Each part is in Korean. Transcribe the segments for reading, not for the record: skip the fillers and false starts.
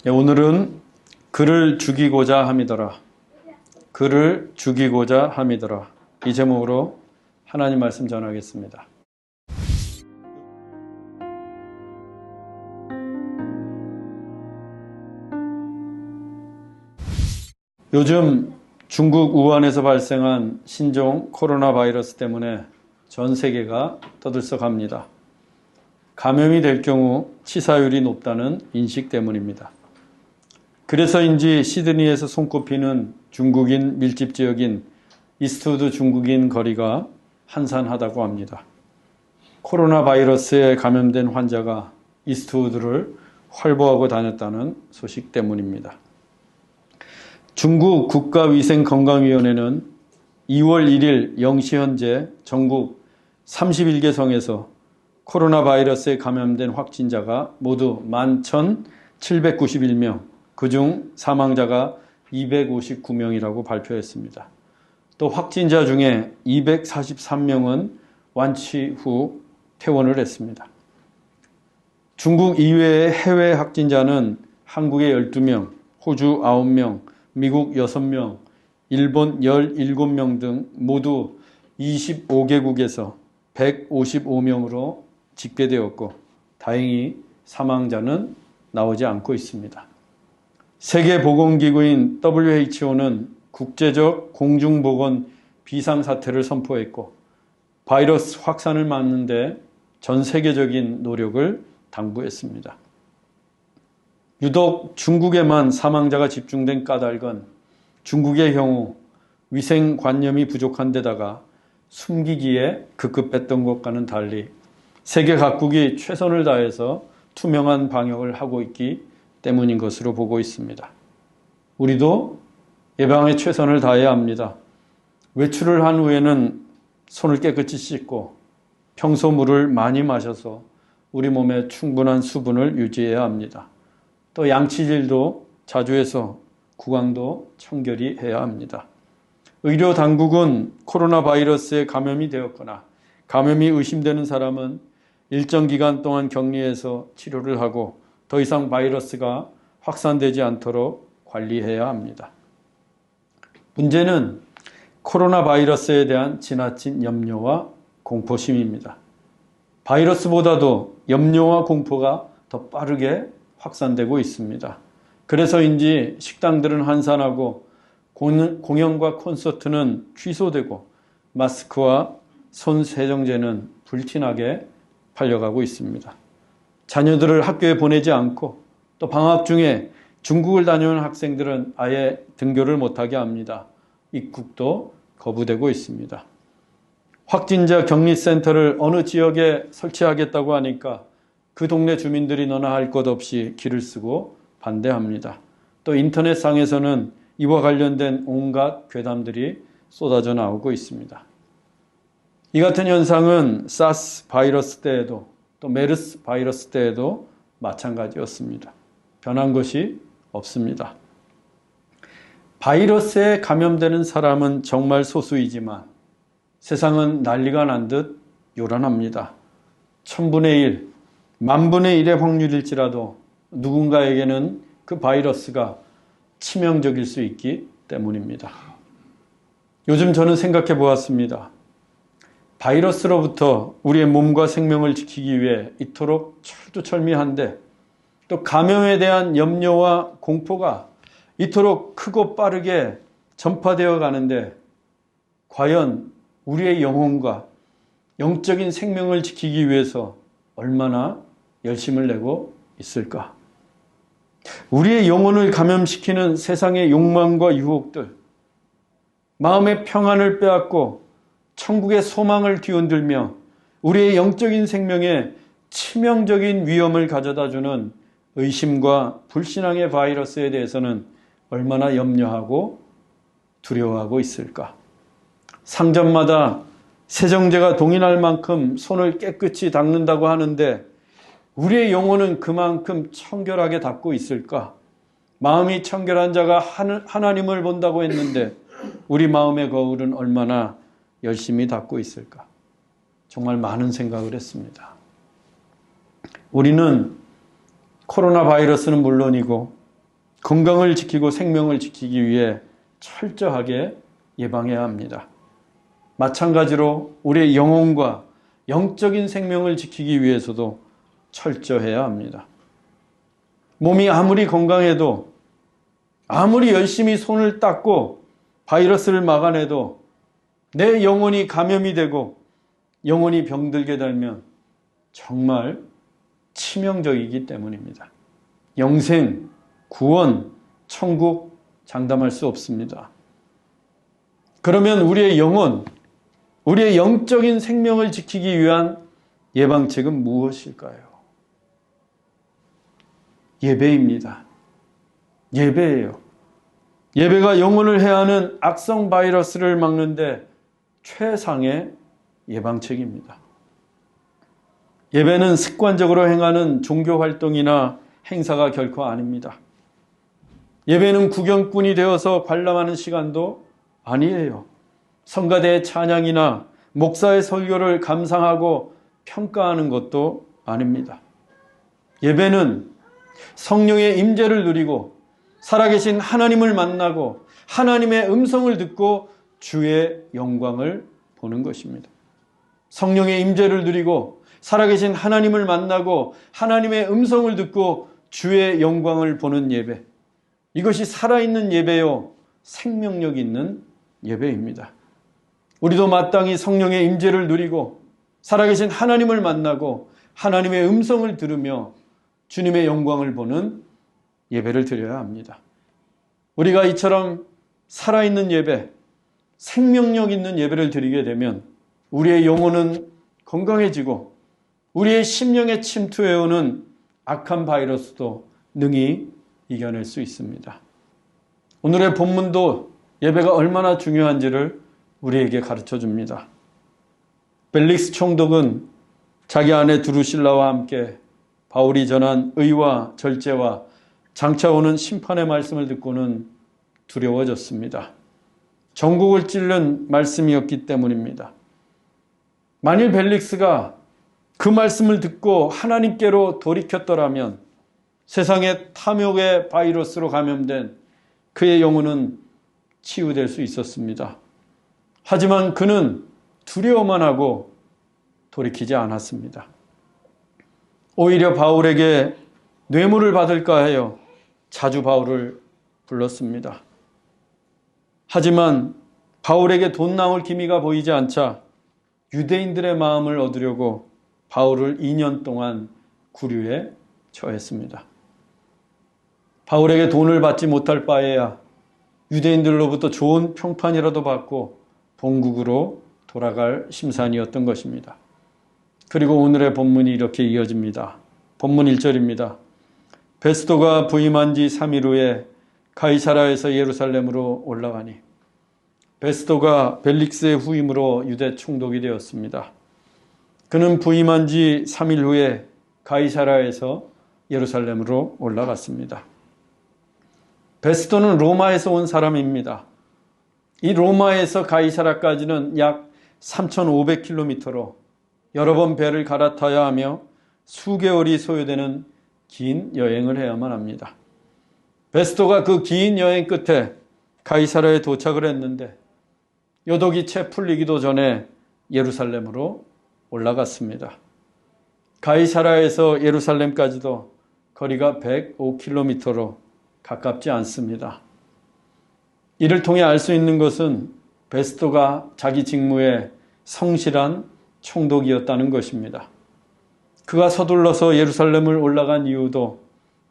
오늘은 그를 죽이고자 함이더라. 그를 죽이고자 함이더라. 이 제목으로 하나님 말씀 전하겠습니다. 요즘 중국 우한에서 발생한 신종 코로나 바이러스 때문에 전 세계가 떠들썩합니다. 감염이 될 경우 치사율이 높다는 인식 때문입니다. 그래서인지 시드니에서 손꼽히는 중국인 밀집 지역인 이스트우드 중국인 거리가 한산하다고 합니다. 코로나 바이러스에 감염된 환자가 이스트우드를 활보하고 다녔다는 소식 때문입니다. 중국 국가위생건강위원회는 2월 1일 0시 현재 전국 31개 성에서 코로나 바이러스에 감염된 확진자가 모두 11,791명, 그중 사망자가 259명이라고 발표했습니다. 또 확진자 중에 243명은 완치 후 퇴원을 했습니다. 중국 이외의 해외 확진자는 한국에 12명, 호주 9명, 미국 6명, 일본 17명 등 모두 25개국에서 155명으로 집계되었고 다행히 사망자는 나오지 않고 있습니다. 세계보건기구인 WHO는 국제적 공중보건 비상사태를 선포했고 바이러스 확산을 막는 데 전 세계적인 노력을 당부했습니다. 유독 중국에만 사망자가 집중된 까닭은 중국의 경우 위생관념이 부족한 데다가 숨기기에 급급했던 것과는 달리 세계 각국이 최선을 다해서 투명한 방역을 하고 있기 때문인 것으로 보고 있습니다. 우리도 예방에 최선을 다해야 합니다. 외출을 한 후에는 손을 깨끗이 씻고 평소 물을 많이 마셔서 우리 몸에 충분한 수분을 유지해야 합니다. 또 양치질도 자주 해서 구강도 청결히 해야 합니다. 의료 당국은 코로나 바이러스에 감염이 되었거나 감염이 의심되는 사람은 일정 기간 동안 격리해서 치료를 하고 더 이상 바이러스가 확산되지 않도록 관리해야 합니다. 문제는 코로나 바이러스에 대한 지나친 염려와 공포심입니다. 바이러스보다도 염려와 공포가 더 빠르게 확산되고 있습니다. 그래서인지 식당들은 한산하고 공연과 콘서트는 취소되고 마스크와 손 세정제는 불티나게 팔려가고 있습니다. 자녀들을 학교에 보내지 않고 또 방학 중에 중국을 다녀온 학생들은 아예 등교를 못하게 합니다. 입국도 거부되고 있습니다. 확진자 격리센터를 어느 지역에 설치하겠다고 하니까 그 동네 주민들이 너나 할 것 없이 길을 쓰고 반대합니다. 또 인터넷상에서는 이와 관련된 온갖 괴담들이 쏟아져 나오고 있습니다. 이 같은 현상은 사스 바이러스 때에도 또 메르스 바이러스 때에도 마찬가지였습니다. 변한 것이 없습니다. 바이러스에 감염되는 사람은 정말 소수이지만 세상은 난리가 난 듯 요란합니다. 1000분의 1, 만분의 1의 확률일지라도 누군가에게는 그 바이러스가 치명적일 수 있기 때문입니다. 요즘 저는 생각해 보았습니다. 바이러스로부터 우리의 몸과 생명을 지키기 위해 이토록 철두철미한데 또 감염에 대한 염려와 공포가 이토록 크고 빠르게 전파되어 가는데 과연 우리의 영혼과 영적인 생명을 지키기 위해서 얼마나 열심을 내고 있을까? 우리의 영혼을 감염시키는 세상의 욕망과 유혹들, 마음의 평안을 빼앗고 천국의 소망을 뒤흔들며 우리의 영적인 생명에 치명적인 위험을 가져다주는 의심과 불신앙의 바이러스에 대해서는 얼마나 염려하고 두려워하고 있을까? 상점마다 세정제가 동일할 만큼 손을 깨끗이 닦는다고 하는데 우리의 영혼은 그만큼 청결하게 닦고 있을까? 마음이 청결한 자가 하나님을 본다고 했는데 우리 마음의 거울은 얼마나 열심히 닦고 있을까? 정말 많은 생각을 했습니다. 우리는 코로나 바이러스는 물론이고 건강을 지키고 생명을 지키기 위해 철저하게 예방해야 합니다. 마찬가지로 우리의 영혼과 영적인 생명을 지키기 위해서도 철저해야 합니다. 몸이 아무리 건강해도, 아무리 열심히 손을 닦고 바이러스를 막아내도 내 영혼이 감염이 되고 영혼이 병들게 되면 정말 치명적이기 때문입니다. 영생, 구원, 천국 장담할 수 없습니다. 그러면 우리의 영혼, 우리의 영적인 생명을 지키기 위한 예방책은 무엇일까요? 예배입니다. 예배예요. 예배가 영혼을 해하는 악성 바이러스를 막는데 최상의 예방책입니다. 예배는 습관적으로 행하는 종교 활동이나 행사가 결코 아닙니다. 예배는 구경꾼이 되어서 관람하는 시간도 아니에요. 성가대의 찬양이나 목사의 설교를 감상하고 평가하는 것도 아닙니다. 예배는 성령의 임재를 누리고 살아계신 하나님을 만나고 하나님의 음성을 듣고 주의 영광을 보는 것입니다. 성령의 임재를 누리고 살아계신 하나님을 만나고 하나님의 음성을 듣고 주의 영광을 보는 예배. 이것이 살아있는 예배요, 생명력 있는 예배입니다. 우리도 마땅히 성령의 임재를 누리고 살아계신 하나님을 만나고 하나님의 음성을 들으며 주님의 영광을 보는 예배를 드려야 합니다. 우리가 이처럼 살아있는 예배, 생명력 있는 예배를 드리게 되면 우리의 영혼은 건강해지고 우리의 심령에 침투해오는 악한 바이러스도 능히 이겨낼 수 있습니다. 오늘의 본문도 예배가 얼마나 중요한지를 우리에게 가르쳐 줍니다. 벨릭스 총독은 자기 아내 드루실라와 함께 바울이 전한 의와 절제와 장차 오는 심판의 말씀을 듣고는 두려워졌습니다. 전국을 찔른 말씀이었기 때문입니다. 만일 벨릭스가 그 말씀을 듣고 하나님께로 돌이켰더라면 세상의 탐욕의 바이러스로 감염된 그의 영혼은 치유될 수 있었습니다. 하지만 그는 두려워만 하고 돌이키지 않았습니다. 오히려 바울에게 뇌물을 받을까 하여 자주 바울을 불렀습니다. 하지만 바울에게 돈 나올 기미가 보이지 않자 유대인들의 마음을 얻으려고 바울을 2년 동안 구류에 처했습니다. 바울에게 돈을 받지 못할 바에야 유대인들로부터 좋은 평판이라도 받고 본국으로 돌아갈 심산이었던 것입니다. 그리고 오늘의 본문이 이렇게 이어집니다. 본문 1절입니다. 베스도가 부임한 지 3일 후에 가이사라에서 예루살렘으로 올라가니, 베스도가 벨릭스의 후임으로 유대 총독이 되었습니다. 그는 부임한 지 3일 후에 가이사라에서 예루살렘으로 올라갔습니다. 베스도는 로마에서 온 사람입니다. 이 로마에서 가이사라까지는 약 3,500km로 여러 번 배를 갈아타야 하며 수개월이 소요되는 긴 여행을 해야만 합니다. 베스도가 그 긴 여행 끝에 가이사라에 도착을 했는데 여독이 채 풀리기도 전에 예루살렘으로 올라갔습니다. 가이사라에서 예루살렘까지도 거리가 105km로 가깝지 않습니다. 이를 통해 알 수 있는 것은 베스도가 자기 직무에 성실한 총독이었다는 것입니다. 그가 서둘러서 예루살렘을 올라간 이유도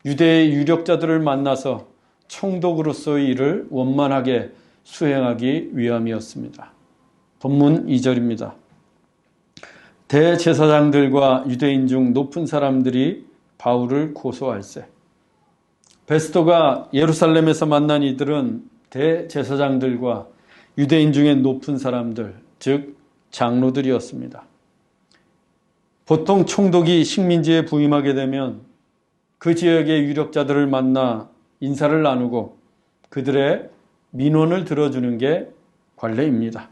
유대의 유력자들을 만나서 총독으로서의 일을 원만하게 수행하기 위함이었습니다. 본문 2절입니다. 대제사장들과 유대인 중 높은 사람들이 바울을 고소할세. 베스도가 예루살렘에서 만난 이들은 대제사장들과 유대인 중에 높은 사람들, 즉 장로들이었습니다. 보통 총독이 식민지에 부임하게 되면 그 지역의 유력자들을 만나 인사를 나누고 그들의 민원을 들어주는 게 관례입니다.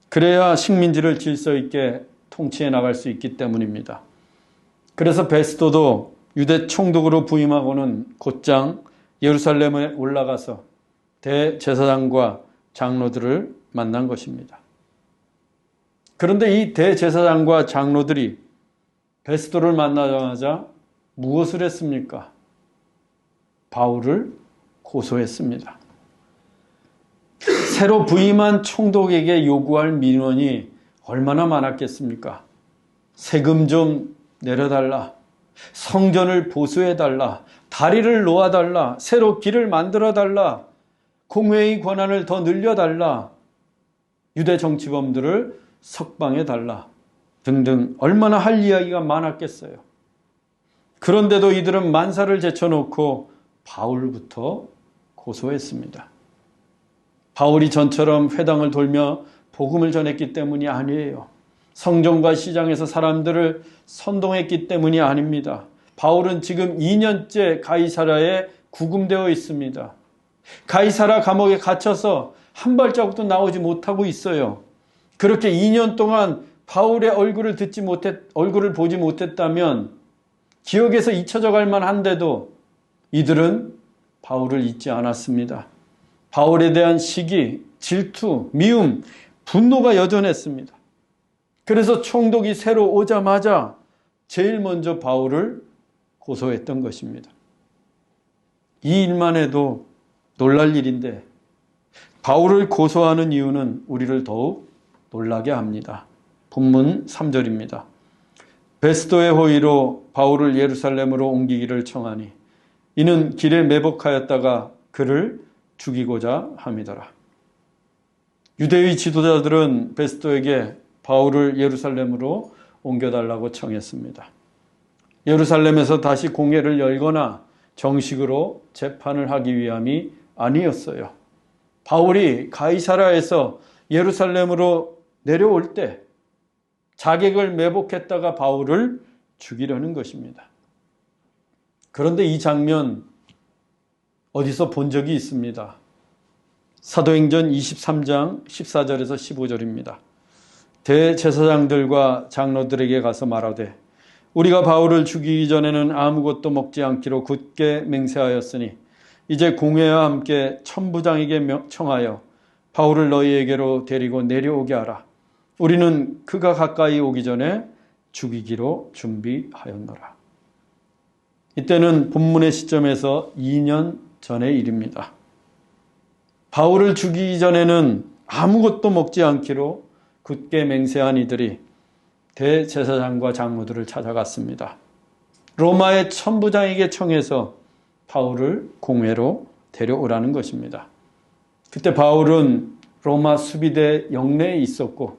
그래야 식민지를 질서 있게 통치해 나갈 수 있기 때문입니다. 그래서 베스도도 유대 총독으로 부임하고는 곧장 예루살렘에 올라가서 대제사장과 장로들을 만난 것입니다. 그런데 이 대제사장과 장로들이 베스도를 만나자마자 무엇을 했습니까? 바울을 고소했습니다. 새로 부임한 총독에게 요구할 민원이 얼마나 많았겠습니까? 세금 좀 내려달라, 성전을 보수해달라, 다리를 놓아달라, 새로 길을 만들어달라, 공회의 권한을 더 늘려달라, 유대 정치범들을 석방해달라 등등 얼마나 할 이야기가 많았겠어요. 그런데도 이들은 만사를 제쳐놓고 바울부터 고소했습니다. 바울이 전처럼 회당을 돌며 복음을 전했기 때문이 아니에요. 성전과 시장에서 사람들을 선동했기 때문이 아닙니다. 바울은 지금 2년째 가이사라에 구금되어 있습니다. 가이사라 감옥에 갇혀서 한 발자국도 나오지 못하고 있어요. 그렇게 2년 동안 바울의 얼굴을 보지 못했다면 기억에서 잊혀져 갈 만한데도 이들은 바울을 잊지 않았습니다. 바울에 대한 시기, 질투, 미움, 분노가 여전했습니다. 그래서 총독이 새로 오자마자 제일 먼저 바울을 고소했던 것입니다. 이 일만 해도 놀랄 일인데 바울을 고소하는 이유는 우리를 더욱 놀라게 합니다. 본문 3절입니다. 베스도의 호의로 바울을 예루살렘으로 옮기기를 청하니 이는 길에 매복하였다가 그를 죽이고자 함이더라. 유대의 지도자들은 베스도에게 바울을 예루살렘으로 옮겨달라고 청했습니다. 예루살렘에서 다시 공회를 열거나 정식으로 재판을 하기 위함이 아니었어요. 바울이 가이사라에서 예루살렘으로 내려올 때 자객을 매복했다가 바울을 죽이려는 것입니다. 그런데 이 장면 어디서 본 적이 있습니다. 사도행전 23장 14절에서 15절입니다. 대제사장들과 장로들에게 가서 말하되 우리가 바울을 죽이기 전에는 아무것도 먹지 않기로 굳게 맹세하였으니 이제 공회와 함께 천부장에게 청하여 바울을 너희에게로 데리고 내려오게 하라. 우리는 그가 가까이 오기 전에 죽이기로 준비하였노라. 이때는 본문의 시점에서 2년 전의 일입니다. 바울을 죽이기 전에는 아무것도 먹지 않기로 굳게 맹세한 이들이 대제사장과 장로들을 찾아갔습니다. 로마의 천부장에게 청해서 바울을 공회로 데려오라는 것입니다. 그때 바울은 로마 수비대 영내에 있었고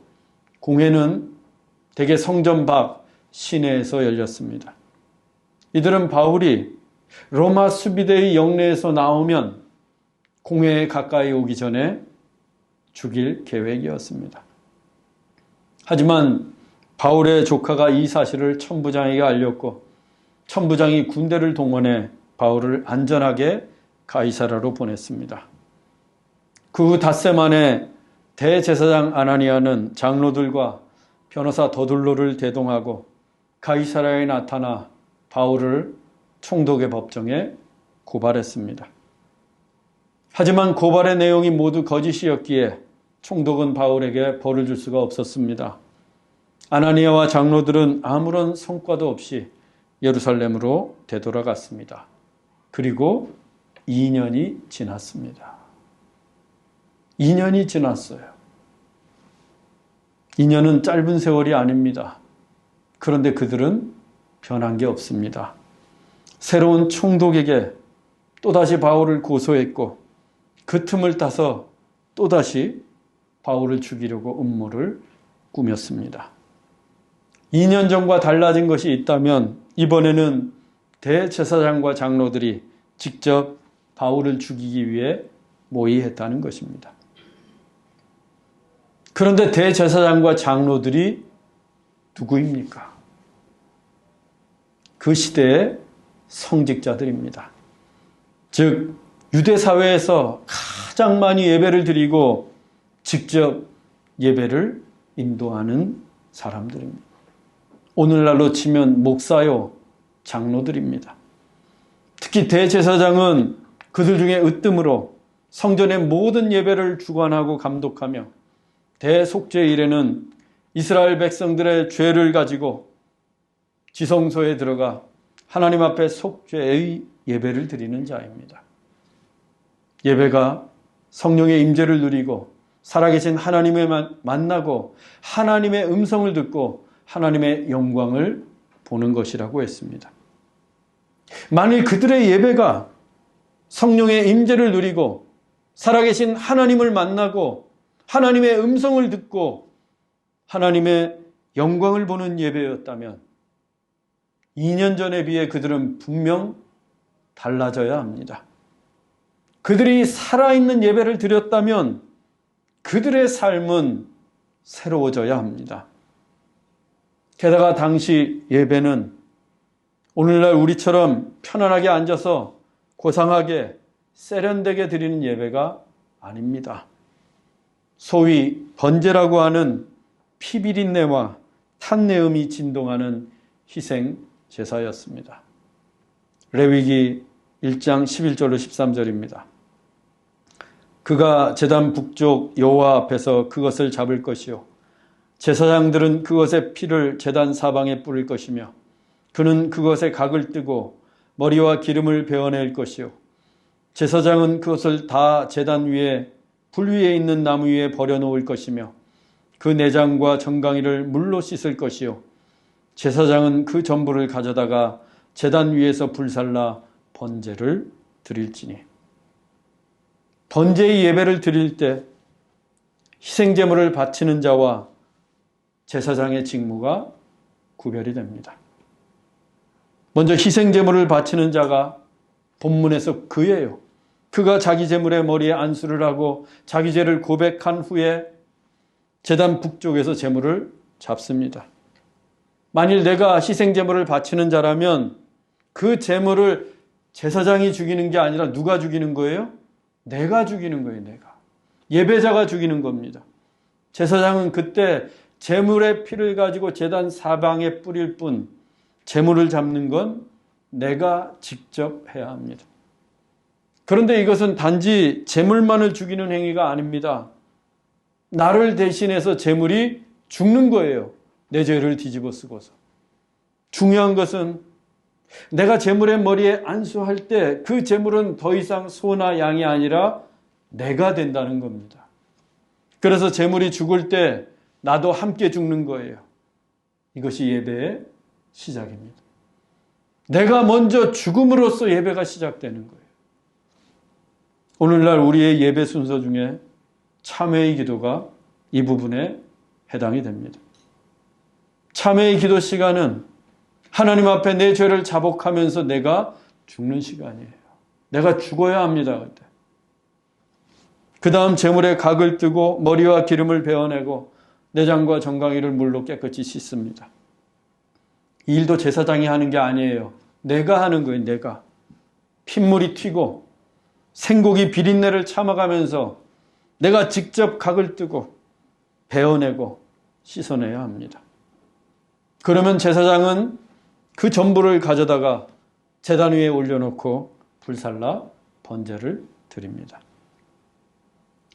공회는 대개 성전 밖 시내에서 열렸습니다. 이들은 바울이 로마 수비대의 영내에서 나오면 공회에 가까이 오기 전에 죽일 계획이었습니다. 하지만 바울의 조카가 이 사실을 천부장에게 알렸고 천부장이 군대를 동원해 바울을 안전하게 가이사라로 보냈습니다. 그 후 닷새 만에 대제사장 아나니아는 장로들과 변호사 더둘로를 대동하고 가이사라에 나타나 바울을 총독의 법정에 고발했습니다. 하지만 고발의 내용이 모두 거짓이었기에 총독은 바울에게 벌을 줄 수가 없었습니다. 아나니아와 장로들은 아무런 성과도 없이 예루살렘으로 되돌아갔습니다. 그리고 2년이 지났습니다. 2년이 지났어요. 2년은 짧은 세월이 아닙니다. 그런데 그들은 변한 게 없습니다. 새로운 총독에게 또다시 바울을 고소했고 그 틈을 타서 또다시 바울을 죽이려고 음모를 꾸몄습니다. 2년 전과 달라진 것이 있다면 이번에는 대제사장과 장로들이 직접 바울을 죽이기 위해 모의했다는 것입니다. 그런데 대제사장과 장로들이 누구입니까? 그 시대의 성직자들입니다. 즉 유대 사회에서 가장 많이 예배를 드리고 직접 예배를 인도하는 사람들입니다. 오늘날로 치면 목사요, 장로들입니다. 특히 대제사장은 그들 중에 으뜸으로 성전의 모든 예배를 주관하고 감독하며 대속죄 일에는 이스라엘 백성들의 죄를 가지고 지성소에 들어가 하나님 앞에 속죄의 예배를 드리는 자입니다. 예배가 성령의 임재를 누리고 살아계신 하나님을 만나고 하나님의 음성을 듣고 하나님의 영광을 보는 것이라고 했습니다. 만일 그들의 예배가 성령의 임재를 누리고 살아계신 하나님을 만나고 하나님의 음성을 듣고 하나님의 영광을 보는 예배였다면 2년 전에 비해 그들은 분명 달라져야 합니다. 그들이 살아있는 예배를 드렸다면 그들의 삶은 새로워져야 합니다. 게다가 당시 예배는 오늘날 우리처럼 편안하게 앉아서 고상하게 세련되게 드리는 예배가 아닙니다. 소위 번제라고 하는 피비린내와 탄내음이 진동하는 희생 제사였습니다. 레위기 1장 11절로 13절입니다. 그가 제단 북쪽 여호와 앞에서 그것을 잡을 것이요 제사장들은 그것의 피를 제단 사방에 뿌릴 것이며 그는 그것에 각을 뜨고 머리와 기름을 베어낼 것이요 제사장은 그것을 다 제단 위에 불 위에 있는 나무 위에 버려놓을 것이며 그 내장과 정강이를 물로 씻을 것이요 제사장은 그 전부를 가져다가 제단 위에서 불살라 번제를 드릴지니. 번제의 예배를 드릴 때 희생제물을 바치는 자와 제사장의 직무가 구별이 됩니다. 먼저 희생제물을 바치는 자가 본문에서 그예요. 그가 자기 제물의 머리에 안수를 하고 자기 죄를 고백한 후에 제단 북쪽에서 제물을 잡습니다. 만일 내가 희생제물을 바치는 자라면 그 제물을 제사장이 죽이는 게 아니라 누가 죽이는 거예요? 내가 죽이는 거예요. 내가. 예배자가 죽이는 겁니다. 제사장은 그때 제물의 피를 가지고 제단 사방에 뿌릴 뿐 제물을 잡는 건 내가 직접 해야 합니다. 그런데 이것은 단지 제물만을 죽이는 행위가 아닙니다. 나를 대신해서 제물이 죽는 거예요. 내 죄를 뒤집어 쓰고서. 중요한 것은 내가 제물의 머리에 안수할 때 그 제물은 더 이상 소나 양이 아니라 내가 된다는 겁니다. 그래서 제물이 죽을 때 나도 함께 죽는 거예요. 이것이 예배의 시작입니다. 내가 먼저 죽음으로써 예배가 시작되는 거예요. 오늘날 우리의 예배 순서 중에 참회의 기도가 이 부분에 해당이 됩니다. 참회의 기도 시간은 하나님 앞에 내 죄를 자복하면서 내가 죽는 시간이에요. 내가 죽어야 합니다. 그때. 그 다음 제물에 각을 뜨고 머리와 기름을 베어내고 내장과 정강이를 물로 깨끗이 씻습니다. 이 일도 제사장이 하는 게 아니에요. 내가 하는 거예요. 내가. 핏물이 튀고 생고기 비린내를 참아가면서 내가 직접 각을 뜨고 베어내고 씻어내야 합니다. 그러면 제사장은 그 전부를 가져다가 제단 위에 올려놓고 불살라 번제를 드립니다.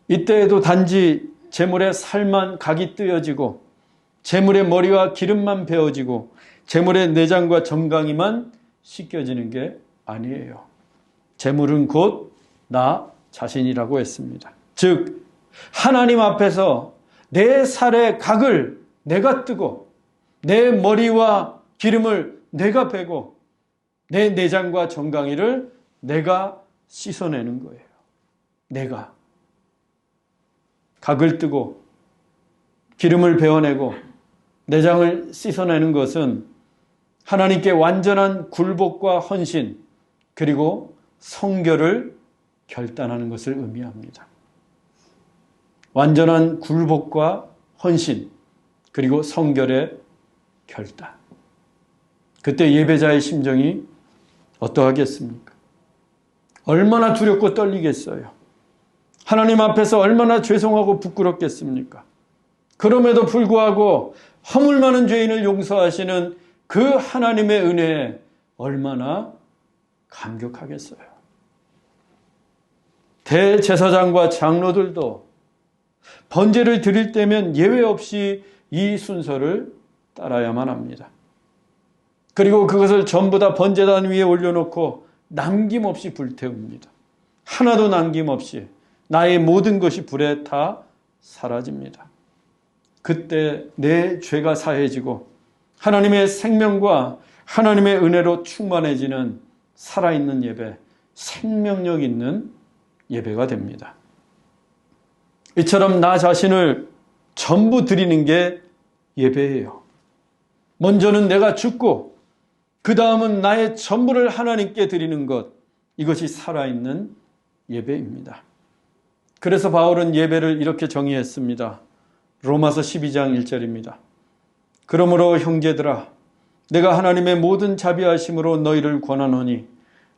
이때에도 단지 제물의 살만 각이 뜨여지고 제물의 머리와 기름만 베어지고 제물의 내장과 정강이만 씻겨지는 게 아니에요. 제물은 곧 나 자신이라고 했습니다. 즉 하나님 앞에서 내 살의 각을 내가 뜨고 내 머리와 기름을 내가 베고 내 내장과 정강이를 내가 씻어내는 거예요. 내가 각을 뜨고 기름을 베어내고 내장을 씻어내는 것은 하나님께 완전한 굴복과 헌신 그리고 성결을 결단하는 것을 의미합니다. 완전한 굴복과 헌신 그리고 성결의 결단. 그때 예배자의 심정이 어떠하겠습니까? 얼마나 두렵고 떨리겠어요. 하나님 앞에서 얼마나 죄송하고 부끄럽겠습니까? 그럼에도 불구하고 허물 많은 죄인을 용서하시는 그 하나님의 은혜에 얼마나 감격하겠어요. 대제사장과 장로들도 번제를 드릴 때면 예외 없이 이 순서를 따라야만 합니다. 그리고 그것을 전부 다 번제단 위에 올려놓고 남김없이 불태웁니다. 하나도 남김없이 나의 모든 것이 불에 다 사라집니다. 그때 내 죄가 사해지고 하나님의 생명과 하나님의 은혜로 충만해지는 살아있는 예배, 생명력 있는 예배가 됩니다. 이처럼 나 자신을 전부 드리는 게 예배예요. 먼저는 내가 죽고 그 다음은 나의 전부를 하나님께 드리는 것, 이것이 살아있는 예배입니다. 그래서 바울은 예배를 이렇게 정의했습니다. 로마서 12장 1절입니다. 그러므로 형제들아, 내가 하나님의 모든 자비하심으로 너희를 권하노니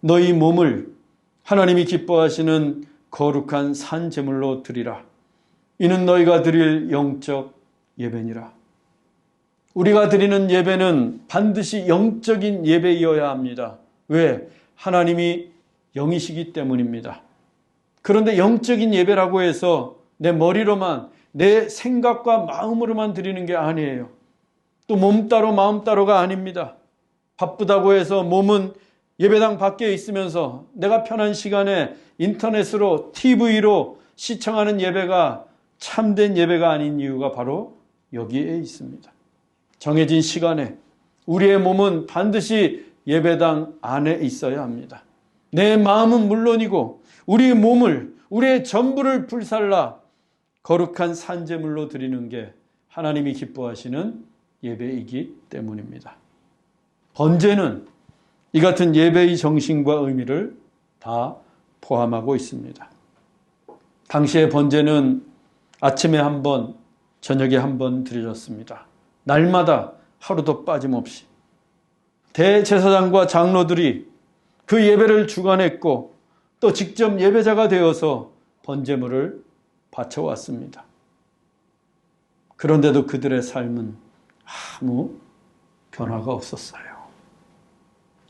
너희 몸을 하나님이 기뻐하시는 거룩한 산 제물로 드리라. 이는 너희가 드릴 영적 예배니라. 우리가 드리는 예배는 반드시 영적인 예배이어야 합니다. 왜? 하나님이 영이시기 때문입니다. 그런데 영적인 예배라고 해서 내 머리로만, 내 생각과 마음으로만 드리는 게 아니에요. 또 몸 따로 마음 따로가 아닙니다. 바쁘다고 해서 몸은 예배당 밖에 있으면서 내가 편한 시간에 인터넷으로, TV로 시청하는 예배가 참된 예배가 아닌 이유가 바로 여기에 있습니다. 정해진 시간에 우리의 몸은 반드시 예배당 안에 있어야 합니다. 내 마음은 물론이고 우리의 몸을, 우리의 전부를 불살라 거룩한 산제물로 드리는 게 하나님이 기뻐하시는 예배이기 때문입니다. 번제는 이 같은 예배의 정신과 의미를 다 포함하고 있습니다. 당시의 번제는 아침에 한 번, 저녁에 한 번 드려졌습니다. 날마다 하루도 빠짐없이. 대제사장과 장로들이 그 예배를 주관했고 또 직접 예배자가 되어서 번제물을 바쳐왔습니다. 그런데도 그들의 삶은 아무 변화가 없었어요.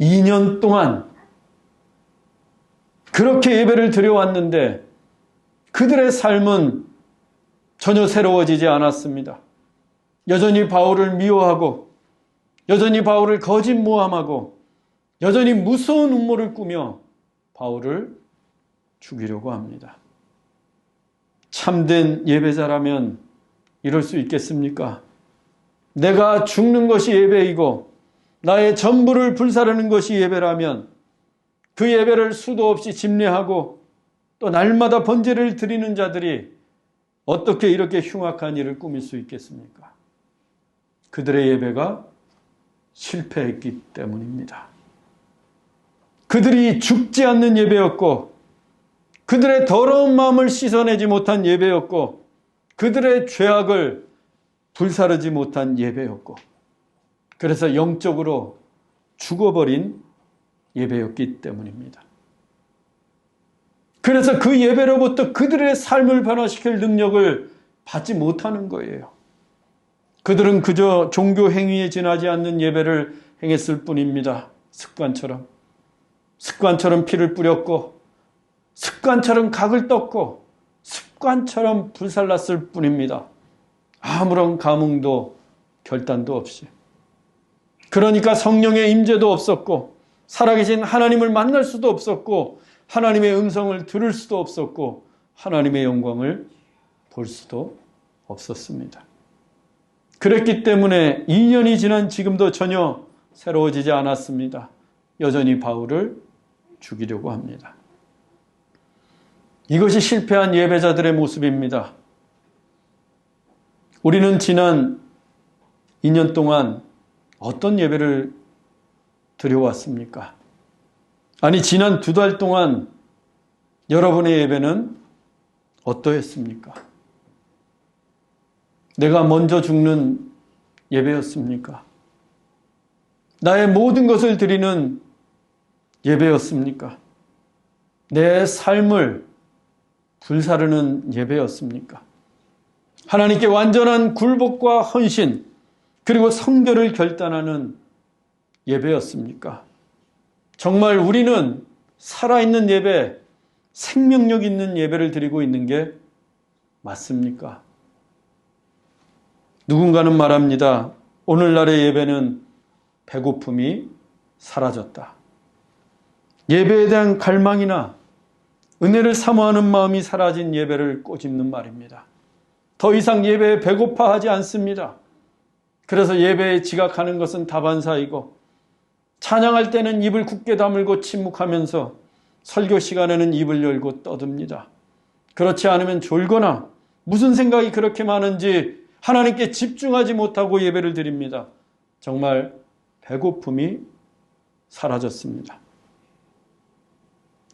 2년 동안 그렇게 예배를 드려왔는데 그들의 삶은 전혀 새로워지지 않았습니다. 여전히 바울을 미워하고 여전히 바울을 거짓 모함하고 여전히 무서운 음모를 꾸며 바울을 죽이려고 합니다. 참된 예배자라면 이럴 수 있겠습니까? 내가 죽는 것이 예배이고 나의 전부를 불사르는 것이 예배라면 그 예배를 수도 없이 집례하고 또 날마다 번제를 드리는 자들이 어떻게 이렇게 흉악한 일을 꾸밀 수 있겠습니까? 그들의 예배가 실패했기 때문입니다. 그들이 죽지 않는 예배였고 그들의 더러운 마음을 씻어내지 못한 예배였고 그들의 죄악을 불사르지 못한 예배였고 그래서 영적으로 죽어버린 예배였기 때문입니다. 그래서 그 예배로부터 그들의 삶을 변화시킬 능력을 받지 못하는 거예요. 그들은 그저 종교 행위에 지나지 않는 예배를 행했을 뿐입니다. 습관처럼 피를 뿌렸고 습관처럼 각을 떴고 습관처럼 불살랐을 뿐입니다. 아무런 감흥도 결단도 없이. 그러니까 성령의 임재도 없었고 살아계신 하나님을 만날 수도 없었고 하나님의 음성을 들을 수도 없었고 하나님의 영광을 볼 수도 없었습니다. 그랬기 때문에 2년이 지난 지금도 전혀 새로워지지 않았습니다. 여전히 바울을 죽이려고 합니다. 이것이 실패한 예배자들의 모습입니다. 우리는 지난 2년 동안 어떤 예배를 드려왔습니까? 아니, 지난 2달 동안 여러분의 예배는 어떠했습니까? 내가 먼저 죽는 예배였습니까? 나의 모든 것을 드리는 예배였습니까? 내 삶을 불사르는 예배였습니까? 하나님께 완전한 굴복과 헌신 그리고 성결을 결단하는 예배였습니까? 정말 우리는 살아있는 예배, 생명력 있는 예배를 드리고 있는 게 맞습니까? 누군가는 말합니다. 오늘날의 예배는 배고픔이 사라졌다. 예배에 대한 갈망이나 은혜를 사모하는 마음이 사라진 예배를 꼬집는 말입니다. 더 이상 예배에 배고파하지 않습니다. 그래서 예배에 지각하는 것은 다반사이고 찬양할 때는 입을 굳게 다물고 침묵하면서 설교 시간에는 입을 열고 떠듭니다. 그렇지 않으면 졸거나 무슨 생각이 그렇게 많은지 하나님께 집중하지 못하고 예배를 드립니다. 정말 배고픔이 사라졌습니다.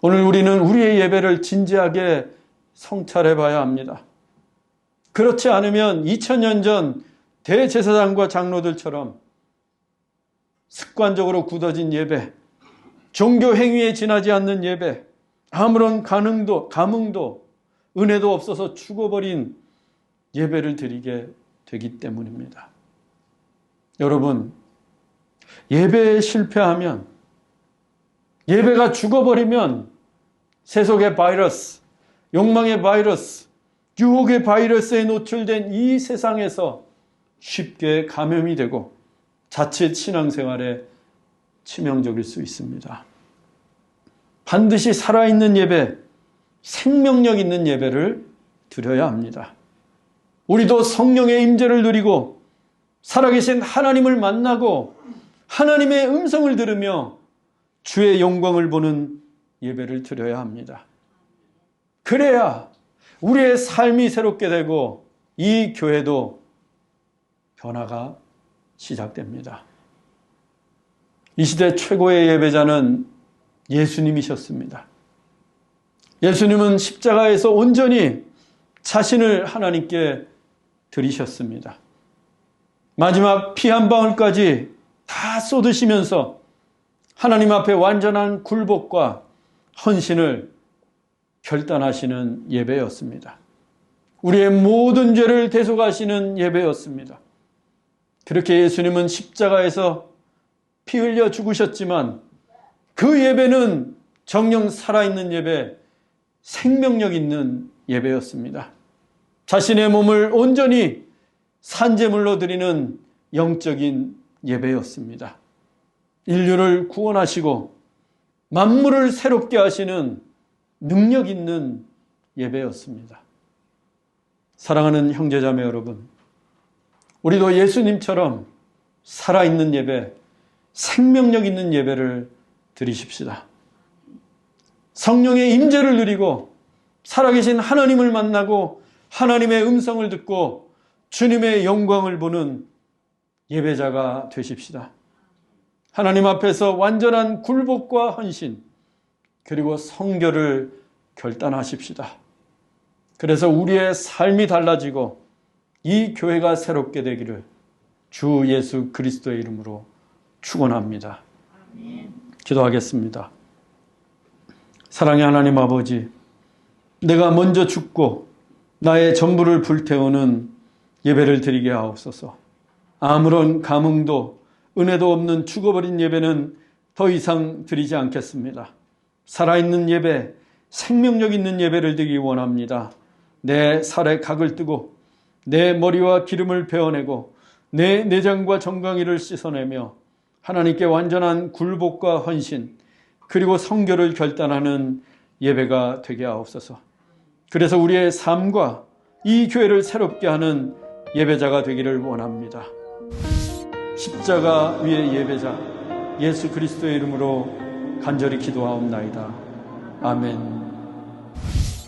오늘 우리는 우리의 예배를 진지하게 성찰해 봐야 합니다. 그렇지 않으면 2000년 전 대제사장과 장로들처럼 습관적으로 굳어진 예배, 종교 행위에 지나지 않는 예배, 아무런 감흥도 은혜도 없어서 죽어버린 예배를 드리게 되기 때문입니다. 여러분, 예배에 실패하면, 예배가 죽어버리면 세속의 바이러스, 욕망의 바이러스, 유혹의 바이러스에 노출된 이 세상에서 쉽게 감염이 되고 자칫 신앙생활에 치명적일 수 있습니다. 반드시 살아있는 예배, 생명력 있는 예배를 드려야 합니다. 우리도 성령의 임재를 누리고 살아계신 하나님을 만나고 하나님의 음성을 들으며 주의 영광을 보는 예배를 드려야 합니다. 그래야 우리의 삶이 새롭게 되고 이 교회도 변화가 시작됩니다. 이 시대 최고의 예배자는 예수님이셨습니다. 예수님은 십자가에서 온전히 자신을 하나님께 드리셨습니다. 마지막 피 한 방울까지 다 쏟으시면서 하나님 앞에 완전한 굴복과 헌신을 결단하시는 예배였습니다. 우리의 모든 죄를 대속하시는 예배였습니다. 그렇게 예수님은 십자가에서 피 흘려 죽으셨지만 그 예배는 정녕 살아있는 예배, 생명력 있는 예배였습니다. 자신의 몸을 온전히 산제물로 드리는 영적인 예배였습니다. 인류를 구원하시고 만물을 새롭게 하시는 능력 있는 예배였습니다. 사랑하는 형제자매 여러분, 우리도 예수님처럼 살아있는 예배, 생명력 있는 예배를 드리십시다. 성령의 임재를 누리고 살아계신 하나님을 만나고 하나님의 음성을 듣고 주님의 영광을 보는 예배자가 되십시다. 하나님 앞에서 완전한 굴복과 헌신 그리고 성결을 결단하십시다. 그래서 우리의 삶이 달라지고 이 교회가 새롭게 되기를 주 예수 그리스도의 이름으로 축원합니다. 기도하겠습니다. 사랑의 하나님 아버지, 내가 먼저 죽고 나의 전부를 불태우는 예배를 드리게 하옵소서. 아무런 감흥도 은혜도 없는 죽어버린 예배는 더 이상 드리지 않겠습니다. 살아있는 예배, 생명력 있는 예배를 드리기 원합니다. 내 살에 각을 뜨고 내 머리와 기름을 베어내고 내 내장과 정강이를 씻어내며 하나님께 완전한 굴복과 헌신 그리고 성결을 결단하는 예배가 되게 하옵소서. 그래서 우리의 삶과 이 교회를 새롭게 하는 예배자가 되기를 원합니다. 십자가 위의 예배자 예수 그리스도의 이름으로 간절히 기도하옵나이다. 아멘.